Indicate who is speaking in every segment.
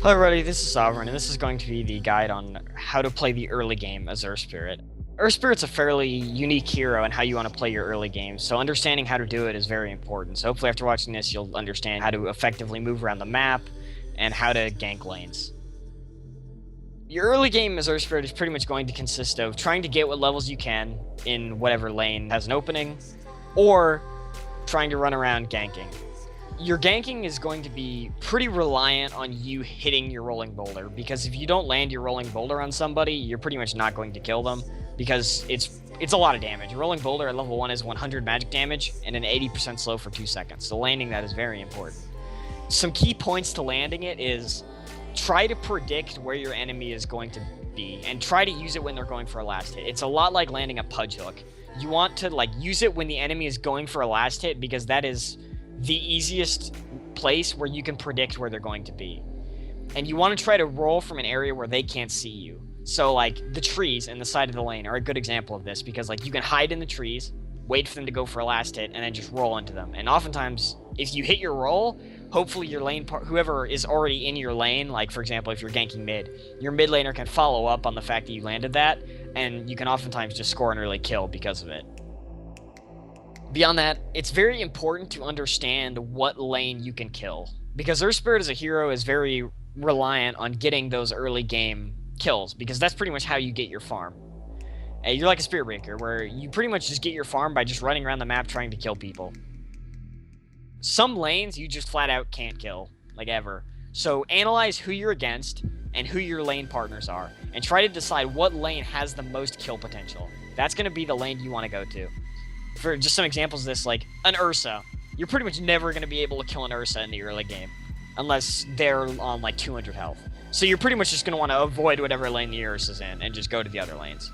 Speaker 1: Hello everybody, this is Sovereign, and this is going to be the guide on how to play the early game as Earth Spirit. Earth Spirit's a fairly unique hero in how you want to play your early game, so understanding how to do it is very important. So hopefully after watching this, you'll understand how to effectively move around the map and how to gank lanes. Your early game as Earth Spirit is pretty much going to consist of trying to get what levels you can in whatever lane has an opening, or trying to run around ganking. Your ganking is going to be pretty reliant on you hitting your rolling boulder, because if you don't land your rolling boulder on somebody, you're pretty much not going to kill them, because it's a lot of damage. A rolling boulder at level 1 is 100 magic damage and an 80% slow for 2 seconds, so landing that is very important. Some key points to landing it is try to predict where your enemy is going to be, and try to use it when they're going for a last hit. It's a lot like landing a pudge hook. You want to use it when the enemy is going for a last hit, because that is the easiest place where you can predict where they're going to be. And you want to try to roll from an area where they can't see you. So the trees in the side of the lane are a good example of this, because you can hide in the trees, wait for them to go for a last hit, and then just roll into them. And oftentimes, if you hit your roll, hopefully your lane whoever is already in your lane, for example, if you're ganking mid, your mid laner can follow up on the fact that you landed that, and you can oftentimes just score an early kill because of it. Beyond that, it's very important to understand what lane you can kill, because Earth Spirit as a hero is very reliant on getting those early game kills, because that's pretty much how you get your farm. You're like a Spirit Breaker, where you pretty much just get your farm by just running around the map trying to kill people. Some lanes you just flat out can't kill, ever. So analyze who you're against and who your lane partners are, and try to decide what lane has the most kill potential. That's going to be the lane you want to go to. For just some examples of this, an Ursa. You're pretty much never going to be able to kill an Ursa in the early game, unless they're on 200 health. So you're pretty much just going to want to avoid whatever lane the Ursa's in, and just go to the other lanes.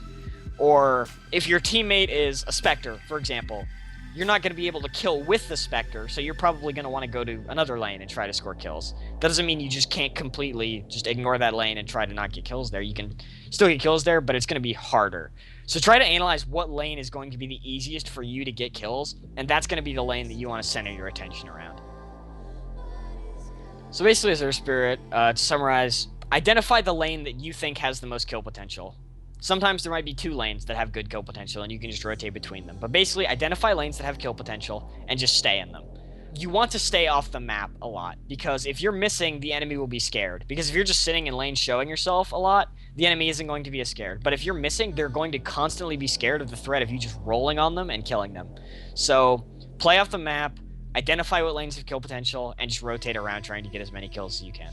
Speaker 1: Or, if your teammate is a Spectre, for example, you're not going to be able to kill with the Spectre, so you're probably going to want to go to another lane and try to score kills. That doesn't mean you just can't completely just ignore that lane and try to not get kills there. You can still get kills there, but it's going to be harder. So try to analyze what lane is going to be the easiest for you to get kills, and that's going to be the lane that you want to center your attention around. So basically, as Earth Spirit, to summarize, identify the lane that you think has the most kill potential. Sometimes there might be 2 lanes that have good kill potential, and you can just rotate between them. But basically, identify lanes that have kill potential, and just stay in them. You want to stay off the map a lot, because if you're missing, the enemy will be scared. Because if you're just sitting in lane showing yourself a lot, the enemy isn't going to be as scared. But if you're missing, they're going to constantly be scared of the threat of you just rolling on them and killing them. So, play off the map, identify what lanes have kill potential, and just rotate around trying to get as many kills as you can.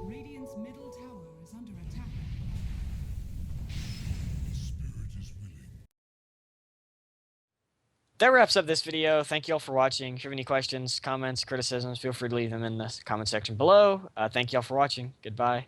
Speaker 2: Radiant's middle tower is under attack.
Speaker 1: That wraps up this video. Thank you all for watching. If you have any questions, comments, criticisms, feel free to leave them in the comment section below. Thank you all for watching. Goodbye.